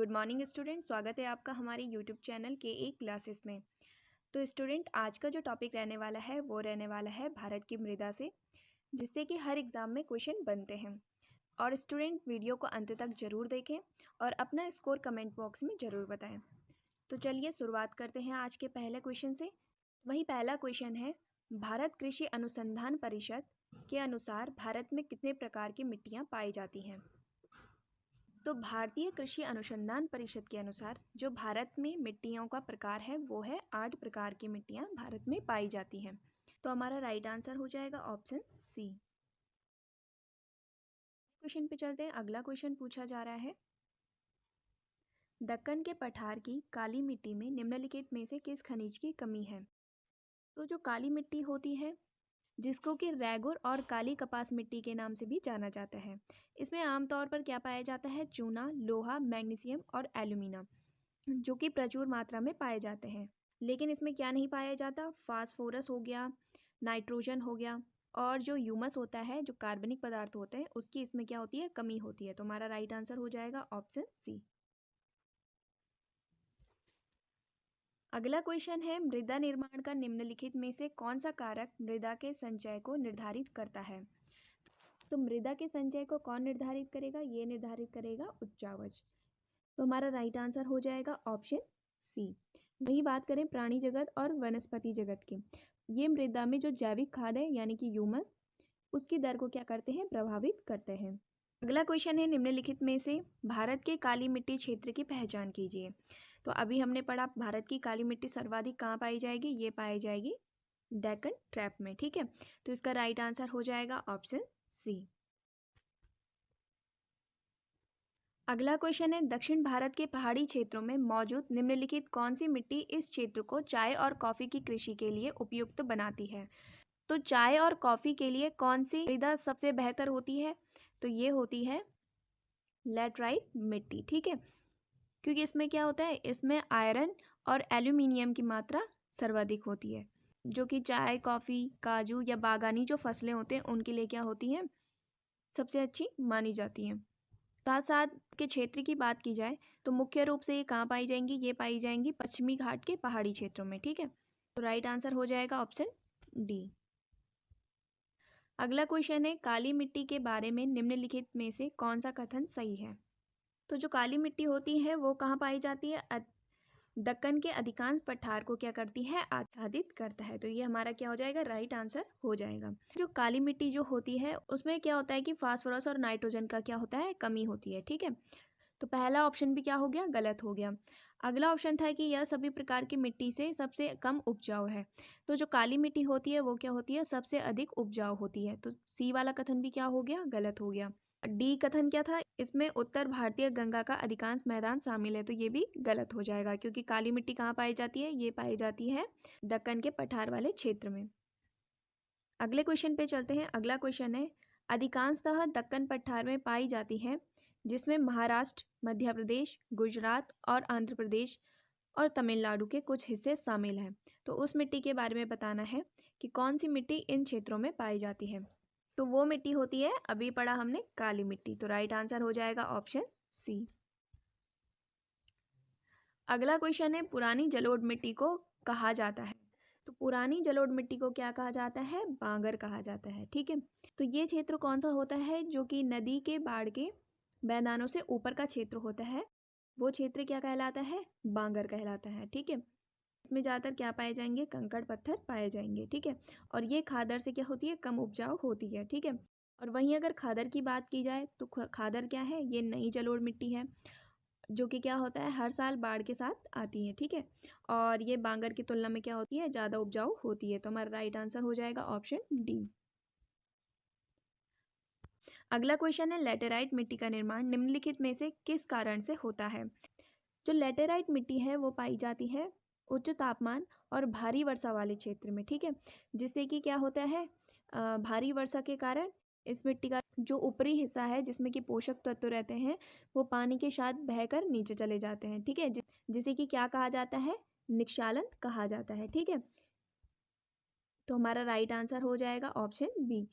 Good morning student, स्वागत है आपका हमारे यूट्यूब चैनल के एक क्लासेस में। तो स्टूडेंट, आज का जो टॉपिक रहने वाला है वो रहने वाला है भारत की मृदा से, जिससे कि हर एग्ज़ाम में क्वेश्चन बनते हैं। और स्टूडेंट, वीडियो को अंत तक ज़रूर देखें और अपना स्कोर कमेंट बॉक्स में ज़रूर बताएं। तो चलिए शुरुआत करते हैं आज के पहले क्वेश्चन से। वही पहला क्वेश्चन है, भारत कृषि अनुसंधान परिषद के अनुसार भारत में कितने प्रकार की मिट्टियाँ पाई जाती हैं। तो भारतीय कृषि अनुसंधान परिषद के अनुसार जो भारत में मिट्टियों का प्रकार है वो है 8 प्रकार की मिट्टियां भारत में पाई जाती हैं। तो हमारा राइट आंसर हो जाएगा ऑप्शन सी। क्वेश्चन पे चलते हैं। अगला क्वेश्चन पूछा जा रहा है, दक्कन के पठार की काली मिट्टी में निम्नलिखित में से किस खनिज की कमी है। तो जो काली मिट्टी होती है, जिसको कि रैगुर और काली कपास मिट्टी के नाम से भी जाना जाता है, इसमें आमतौर पर क्या पाया जाता है, चूना, लोहा, मैग्नीशियम और एल्यूमिना, जो कि प्रचुर मात्रा में पाए जाते हैं। लेकिन इसमें क्या नहीं पाया जाता, फास्फोरस हो गया, नाइट्रोजन हो गया, और जो ह्यूमस होता है, जो कार्बनिक पदार्थ होते हैं, उसकी इसमें क्या होती है, कमी होती है। तो हमारा राइट आंसर हो जाएगा ऑप्शन सी। अगला क्वेश्चन है, मृदा निर्माण का निम्नलिखित में से कौन सा कारक मृदा के संचय को निर्धारित करता है। तो मृदा के संचय को कौन निर्धारित करेगा, ये निर्धारित करेगा उच्चावच। तो हमारा राइट आंसर हो जाएगा ऑप्शन सी। वही बात करें प्राणी जगत और वनस्पति जगत की, ये मृदा में जो जैविक खाद है यानी कि ह्यूमस, उसकी दर को क्या करते हैं, प्रभावित करते हैं। अगला क्वेश्चन है, निम्नलिखित में से भारत के काली मिट्टी क्षेत्र की पहचान कीजिए। तो अभी हमने पढ़ा भारत की काली मिट्टी सर्वाधिक कहाँ पाई जाएगी, ये पाई जाएगी डेक्कन ट्रैप में। ठीक है, तो इसका राइट आंसर हो जाएगा ऑप्शन सी। अगला क्वेश्चन है, दक्षिण भारत के पहाड़ी क्षेत्रों में मौजूद निम्नलिखित कौन सी मिट्टी इस क्षेत्र को चाय और कॉफ़ी की कृषि के लिए उपयुक्त बनाती है। तो चाय और कॉफ़ी के लिए कौन सी मृदा सबसे बेहतर होती है, तो ये होती है लैटराइट मिट्टी। ठीक है, क्योंकि इसमें क्या होता है, इसमें आयरन और एल्यूमिनियम की मात्रा सर्वाधिक होती है, जो कि चाय, कॉफ़ी, काजू या बागानी जो फसलें होते हैं उनके लिए क्या होती हैं, सबसे अच्छी मानी जाती हैं। साथ साथ के क्षेत्र की बात की जाए तो मुख्य रूप से ये कहाँ पाई जाएंगी, ये पाई जाएंगी पश्चिमी घाट के पहाड़ी क्षेत्रों में। ठीक है, तो राइट आंसर हो जाएगा ऑप्शन डी। अगला क्वेश्चन है, काली मिट्टी के बारे में निम्नलिखित में से कौन सा कथन सही है। तो जो काली मिट्टी होती है वो कहाँ पाई जाती है, दक्कन के अधिकांश पठार को क्या करती है, आच्छादित करता है। तो ये हमारा क्या हो जाएगा, राइट आंसर हो जाएगा। जो काली मिट्टी जो होती है उसमें क्या होता है कि फास्फोरस और नाइट्रोजन का क्या होता है, कमी होती है। ठीक है, तो पहला ऑप्शन भी क्या हो गया, गलत हो गया। अगला ऑप्शन था कि यह सभी प्रकार की मिट्टी से सबसे कम उपजाऊ है। तो जो काली मिट्टी होती है वो क्या होती है, सबसे अधिक उपजाऊ होती है। तो सी वाला कथन भी क्या हो गया, गलत हो गया। डी कथन क्या था, इसमें उत्तर भारतीय गंगा का अधिकांश मैदान शामिल है। तो ये भी गलत हो जाएगा, क्योंकि काली मिट्टी कहाँ पाई जाती है, ये पाई जाती है दक्कन के पठार वाले क्षेत्र में। अगले क्वेश्चन पे चलते हैं। अगला क्वेश्चन है, अधिकांशतः दक्कन पठार में पाई जाती है, जिसमें महाराष्ट्र, मध्य प्रदेश, गुजरात और आंध्र प्रदेश और तमिलनाडु के कुछ हिस्से शामिल हैं। तो उस मिट्टी के बारे में बताना है कि कौन सी मिट्टी इन क्षेत्रों में पाई जाती है। तो वो मिट्टी होती है, अभी पढ़ा हमने, काली मिट्टी। तो राइट आंसर हो जाएगा ऑप्शन सी। अगला क्वेश्चन है, पुरानी जलोढ़ मिट्टी को कहा जाता है। तो पुरानी जलोढ़ मिट्टी को क्या कहा जाता है, बांगर कहा जाता है। ठीक है, तो ये क्षेत्र कौन सा होता है, जो कि नदी के बाढ़ के मैदानों से ऊपर का क्षेत्र होता है, वो क्षेत्र क्या कहलाता है, बांगर कहलाता है। ठीक है, इसमें ज़्यादातर क्या पाए जाएंगे, कंकड़ पत्थर पाए जाएंगे। ठीक है, और ये खादर से क्या होती है, कम उपजाऊ होती है। ठीक है, और वहीं अगर खादर की बात की जाए तो खादर क्या है, ये नई जलोढ़ मिट्टी है, जो कि क्या होता है, हर साल बाढ़ के साथ आती है। ठीक है, और ये बांगर की तुलना में क्या होती है, ज़्यादा उपजाऊ होती है। तो हमारा राइट आंसर हो जाएगा ऑप्शन डी। अगला क्वेश्चन है, लेटेराइट मिट्टी का निर्माण निम्नलिखित में से किस कारण से होता है। जो लेटेराइट मिट्टी है वो पाई जाती है उच्च तापमान और भारी वर्षा वाले क्षेत्र में। ठीक है, जिससे कि क्या होता है, भारी वर्षा के कारण इस मिट्टी का जो ऊपरी हिस्सा है, जिसमें कि पोषक तत्व रहते हैं, वो पानी के साथ बहकर नीचे चले जाते हैं। ठीक है, जिसे कि क्या कहा जाता है, निक्षालन कहा जाता है। ठीक है, तो हमारा राइट आंसर हो जाएगा ऑप्शन बी।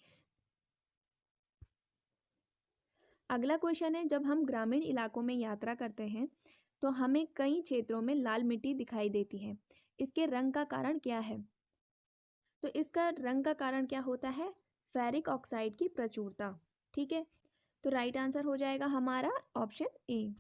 अगला क्वेश्चन है, जब हम ग्रामीण इलाकों में यात्रा करते हैं तो हमें कई क्षेत्रों में लाल मिट्टी दिखाई देती है। इसके रंग का कारण क्या है? तो इसका रंग का कारण क्या होता है? फेरिक ऑक्साइड की प्रचुरता। ठीक है, तो राइट आंसर हो जाएगा हमारा ऑप्शन ए।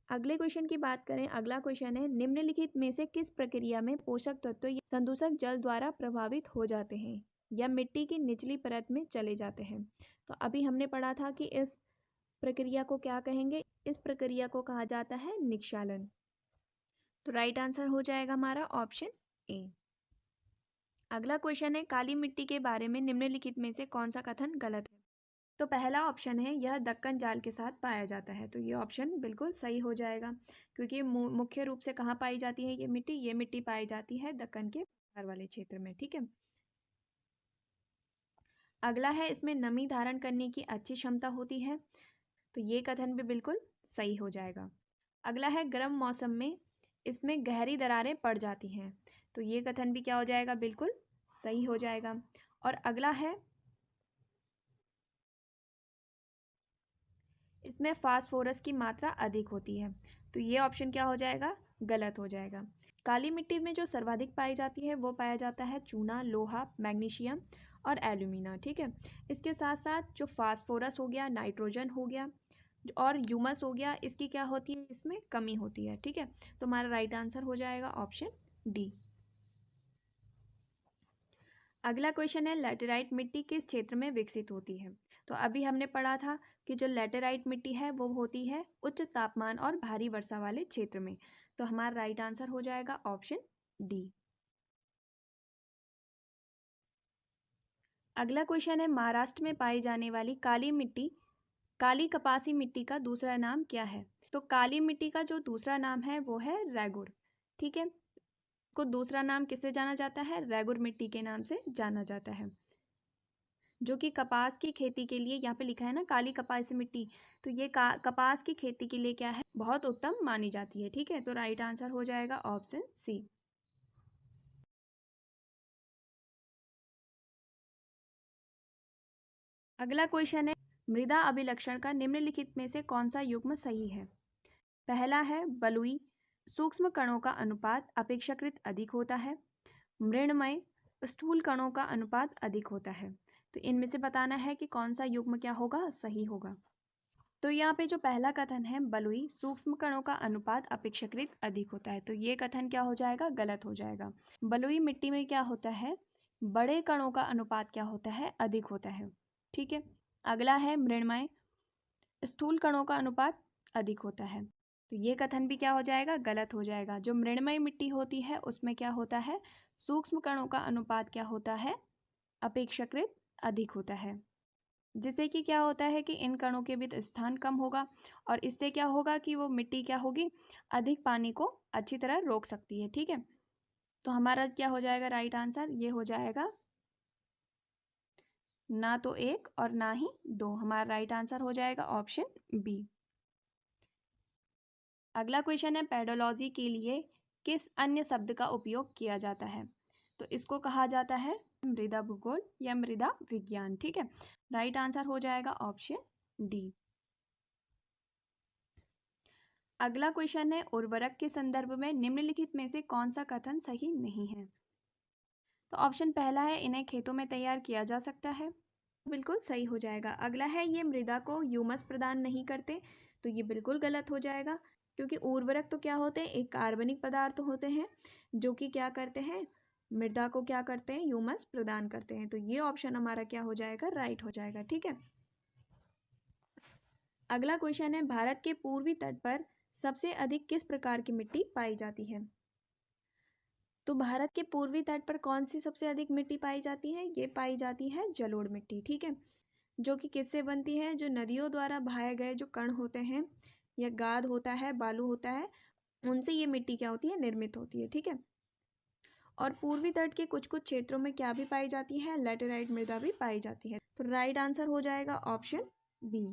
अगले क्वेश्चन की बात करें, अगला क्वेश्चन है, निम्नलिखित में से किस प्रक्रिया में पोषक तत्व या संदूषक जल द्वारा प्रभावित हो जाते हैं या मिट्टी की निचली परत में चले जाते हैं? तो अभी हमने पढ़ा था कि इस प्रक्रिया को क्या कहेंगे? इस प्रक्रिया को कहा जाता है निक्षालन। तो राइट आंसर हो जाएगा हमारा ऑप्शन ए। अगला क्वेश्चन है, काली मिट्टी के बारे में निम्नलिखित में से कौन सा कथन गलत है? तो पहला ऑप्शन है, यह दक्कन जाल के साथ पाया जाता है। तो ये ऑप्शन बिल्कुल सही हो जाएगा, क्योंकि मुख्य रूप से कहाँ पाई जाती है ये मिट्टी पाई जाती है दक्कन के पठार वाले क्षेत्र में। ठीक है, अगला है, इसमें नमी धारण करने की अच्छी क्षमता होती है। तो ये कथन भी बिल्कुल सही हो जाएगा। अगला है, गर्म मौसम में इसमें गहरी दरारें पड़ जाती हैं। तो ये कथन भी क्या हो जाएगा? बिल्कुल सही हो जाएगा। और अगला है, इसमें फास्फोरस की मात्रा अधिक होती है। तो ये ऑप्शन क्या हो जाएगा? गलत हो जाएगा। काली मिट्टी में जो सर्वाधिक पाई जाती है वो पाया जाता है चूना, लोहा, मैग्नीशियम और एल्यूमिना। ठीक है, इसके साथ साथ जो फास्फोरस हो गया, नाइट्रोजन हो गया और ह्यूमस हो गया, इसकी क्या होती है? इसमें कमी होती है। ठीक है, तो हमारा राइट आंसर हो जाएगा ऑप्शन डी। अगला क्वेश्चन है, लैटेराइट मिट्टी किस क्षेत्र में विकसित होती है? तो अभी हमने पढ़ा था कि जो लैटेराइट मिट्टी है वो होती है उच्च तापमान और भारी वर्षा वाले क्षेत्र में। तो हमारा राइट आंसर हो जाएगा ऑप्शन डी। अगला क्वेश्चन है, महाराष्ट्र में पाई जाने वाली काली कपासी मिट्टी का दूसरा नाम क्या है? तो काली मिट्टी का जो दूसरा नाम है वो है रैगुर। ठीक है, को दूसरा नाम किससे जाना जाता है? रैगुर मिट्टी के नाम से जाना जाता है, जो कि कपास की खेती के लिए, यहाँ पे लिखा है ना काली कपासी मिट्टी, तो ये कपास की खेती के लिए क्या है? बहुत उत्तम मानी जाती है। ठीक है, तो राइट आंसर हो जाएगा ऑप्शन सी। अगला क्वेश्चन है, मृदा अभिलक्षण का निम्नलिखित में से कौन सा युग्म सही है? पहला है, बलुई सूक्ष्म कणों का अनुपात अपेक्षाकृत अधिक होता है। मृणमय स्थूल कणों का अनुपात अधिक होता है। तो इनमें से बताना है कि कौन सा युग्म क्या होगा? सही होगा। तो यहाँ पे जो पहला कथन है, बलुई सूक्ष्म कणों का अनुपात अपेक्षाकृत अधिक होता है, तो ये कथन क्या हो जाएगा? गलत हो जाएगा। बलुई मिट्टी में क्या होता है? बड़े कणों का अनुपात क्या होता है? अधिक होता है। ठीक है, अगला है, मृणमय स्थूल कणों का अनुपात अधिक होता है। तो ये कथन भी क्या हो जाएगा? गलत हो जाएगा। जो मृणमय मिट्टी होती है उसमें क्या होता है? सूक्ष्म कणों का अनुपात क्या होता है? अपेक्षाकृत अधिक होता है, जिससे कि क्या होता है कि इन कणों के बीच स्थान कम होगा और इससे क्या होगा कि वो मिट्टी क्या होगी? अधिक पानी को अच्छी तरह रोक सकती है। ठीक है, तो हमारा क्या हो जाएगा राइट आंसर? ये हो जाएगा ना तो एक और ना ही दो, हमारा राइट आंसर हो जाएगा ऑप्शन बी। अगला क्वेश्चन है, पेडोलॉजी के लिए किस अन्य शब्द का उपयोग किया जाता है? तो इसको कहा जाता है मृदा भूगोल या मृदा विज्ञान। ठीक है, राइट आंसर हो जाएगा ऑप्शन डी। अगला क्वेश्चन है, उर्वरक के संदर्भ में निम्नलिखित में से कौन सा कथन सही नहीं है? तो ऑप्शन पहला है, इन्हें खेतों में तैयार किया जा सकता है। बिल्कुल सही हो जाएगा। अगला है, ये मृदा को ह्यूमस प्रदान नहीं करते। तो ये बिल्कुल गलत हो जाएगा, क्योंकि उर्वरक तो क्या होते हैं? एक कार्बनिक पदार्थ होते हैं जो कि क्या करते हैं? मृदा को क्या करते हैं? ह्यूमस प्रदान करते हैं। तो ये ऑप्शन हमारा क्या हो जाएगा? राइट हो जाएगा। ठीक है, अगला क्वेश्चन है, भारत के पूर्वी तट पर सबसे अधिक किस प्रकार की मिट्टी पाई जाती है? तो भारत के पूर्वी तट पर कौन सी सबसे अधिक मिट्टी पाई जाती है? ये पाई जाती है जलोढ़ मिट्टी। ठीक है, जो कि किससे बनती है? जो नदियों द्वारा बहाए गए जो कण होते हैं या गाद होता है, बालू होता है, उनसे ये मिट्टी क्या होती है? निर्मित होती है। ठीक है, और पूर्वी तट के कुछ कुछ क्षेत्रों में क्या भी पाई जाती है? लैटेराइट मृदा भी पाई जाती है। तो राइट आंसर हो जाएगा ऑप्शन बी।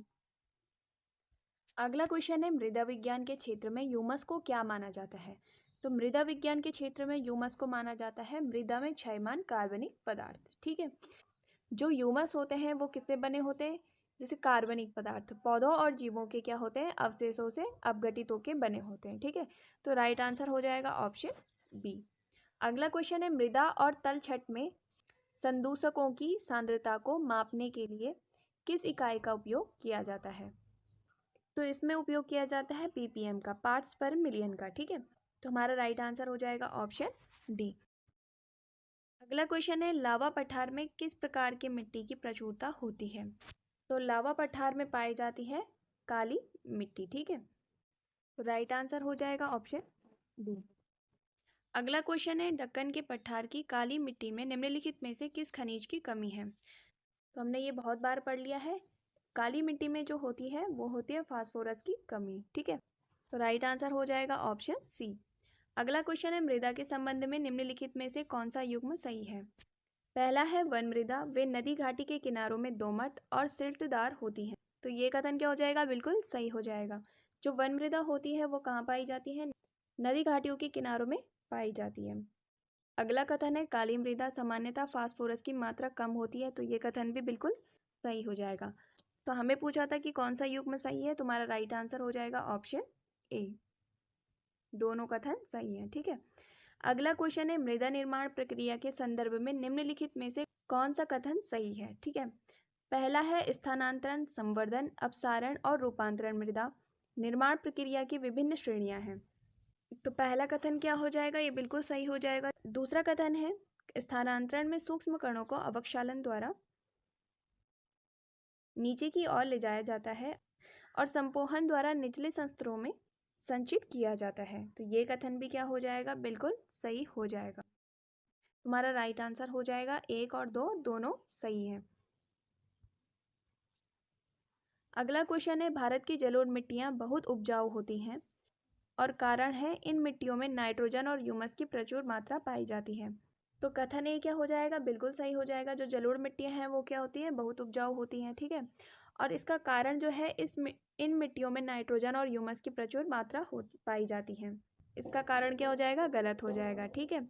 अगला क्वेश्चन है, मृदा विज्ञान के क्षेत्र में ह्यूमस को क्या माना जाता है? तो मृदा विज्ञान के क्षेत्र में ह्यूमस को माना जाता है मृदा में क्षयमान कार्बनिक पदार्थ। ठीक है, जो ह्यूमस होते हैं वो किससे बने होते हैं? जैसे कार्बनिक पदार्थ पौधों और जीवों के क्या होते हैं, अवशेषों से अपघटित होकर बने होते हैं। ठीक है, तो राइट आंसर हो जाएगा ऑप्शन बी। अगला क्वेश्चन है, मृदा और तल छट में संदूषकों की सांद्रता को मापने के लिए किस इकाई का उपयोग किया जाता है? तो इसमें उपयोग किया जाता है ppm का, पार्ट्स पर मिलियन का। ठीक है, तो हमारा राइट आंसर हो जाएगा ऑप्शन डी। अगला क्वेश्चन है, लावा पठार में किस प्रकार की मिट्टी की प्रचुरता होती है? तो लावा पठार में पाई जाती है काली मिट्टी। ठीक है, तो राइट आंसर हो जाएगा ऑप्शन डी। अगला क्वेश्चन है, दक्कन के पठार की काली मिट्टी में निम्नलिखित में से किस खनिज की कमी है? तो हमने ये बहुत बार पढ़ लिया है, काली मिट्टी में जो होती है वो होती है फास्फोरस की कमी। ठीक है, तो राइट आंसर हो जाएगा ऑप्शन सी। अगला क्वेश्चन है, मृदा के संबंध में निम्नलिखित में से कौन सा युग्म सही है? पहला है, वन मृदा वे नदी घाटी के किनारों में दोमट और सिल्टदार होती है। तो ये कथन क्या हो जाएगा, बिल्कुल सही हो जाएगा। जो वन मृदा होती है वो कहाँ पाई जाती है? नदी घाटियों के किनारों में पाई जाती है। अगला कथन है, काली मृदा सामान्यतः फास्फोरस की मात्रा कम होती है। तो ये कथन भी बिल्कुल सही हो जाएगा। तो हमें पूछा था कि कौन सा युग्म सही है, तुम्हारा राइट आंसर हो जाएगा ऑप्शन ए, दोनों कथन सही है। ठीक है, अगला क्वेश्चन है, मृदा निर्माण प्रक्रिया के संदर्भ में निम्नलिखित में से कौन सा कथन सही है? ठीक है, पहला है, स्थानांतरण, संवर्धन, अपसारण और रूपांतरण मृदा निर्माण प्रक्रिया की विभिन्न श्रेणियां हैं। तो पहला कथन क्या हो जाएगा, ये बिल्कुल सही हो जाएगा। दूसरा कथन है, स्थानांतरण में सूक्ष्म कणों को अवक्षालन द्वारा नीचे की ओर ले जाया जाता है और संपोहन द्वारा निचले संस्तरों में संचित किया जाता है। तो ये कथन भी क्या हो जाएगा, बिल्कुल सही हो जाएगा। तुम्हारा राइट आंसर हो जाएगा, एक और दो दोनों सही है। अगला क्वेश्चन है, भारत की जलोढ़ मिट्टियां बहुत उपजाऊ होती हैं और कारण है इन मिट्टियों में नाइट्रोजन और ह्यूमस की प्रचुर मात्रा पाई जाती है। तो कथन ए क्या हो जाएगा, बिल्कुल सही हो जाएगा। जो जलोढ़ मिट्टियां हैं वो क्या होती हैं, बहुत उपजाऊ होती हैं। ठीक है, और इसका कारण जो है, इन मिट्टियों में नाइट्रोजन और ह्यूमस की प्रचुर मात्रा पाई जाती है। इसका कारण क्या हो जाएगा, गलत हो जाएगा। ठीक है,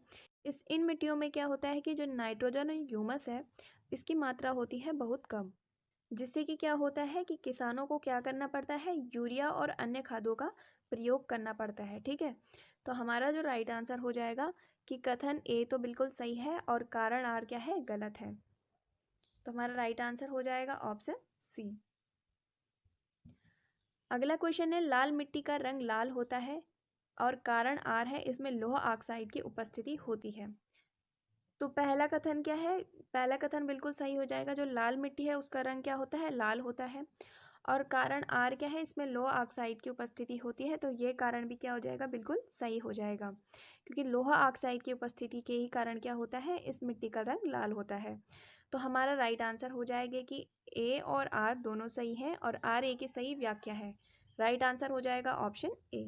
इन मिट्टियों में क्या होता है कि जो नाइट्रोजन और ह्यूमस है इसकी मात्रा होती है बहुत कम, जिससे कि क्या होता है कि किसानों को क्या करना पड़ता है, यूरिया और अन्य खादों का प्रयोग करना पड़ता है। ठीक है, तो हमारा जो राइट आंसर हो जाएगा कि कथन ए तो बिल्कुल सही है और कारण आर क्या है, गलत है। तो हमारा राइट आंसर हो जाएगा ऑप्शन सी। अगला क्वेश्चन है, लाल मिट्टी का रंग लाल होता है और कारण आर है इसमें लोह ऑक्साइड की उपस्थिति होती है। तो पहला कथन क्या है, पहला कथन बिल्कुल सही हो जाएगा। जो लाल मिट्टी है उसका रंग क्या होता है, लाल होता है। और कारण आर क्या है, इसमें लोह ऑक्साइड की उपस्थिति होती है। तो ये कारण भी क्या हो जाएगा, बिल्कुल सही हो जाएगा, क्योंकि लोह ऑक्साइड की उपस्थिति के ही कारण क्या होता है, इस मिट्टी का रंग लाल होता है। तो हमारा राइट आंसर हो जाएगा कि ए और आर दोनों सही हैं और आर ए की सही व्याख्या है। राइट आंसर हो जाएगा ऑप्शन ए।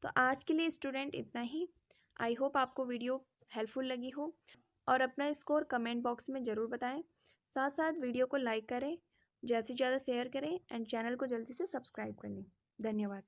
तो आज के लिए स्टूडेंट इतना ही। आई होप आपको वीडियो हेल्पफुल लगी हो और अपना स्कोर कमेंट बॉक्स में ज़रूर बताएं। साथ साथ वीडियो को लाइक करें, ज़्यादा से ज़्यादा शेयर करें एंड चैनल को जल्दी से सब्सक्राइब कर लें। धन्यवाद।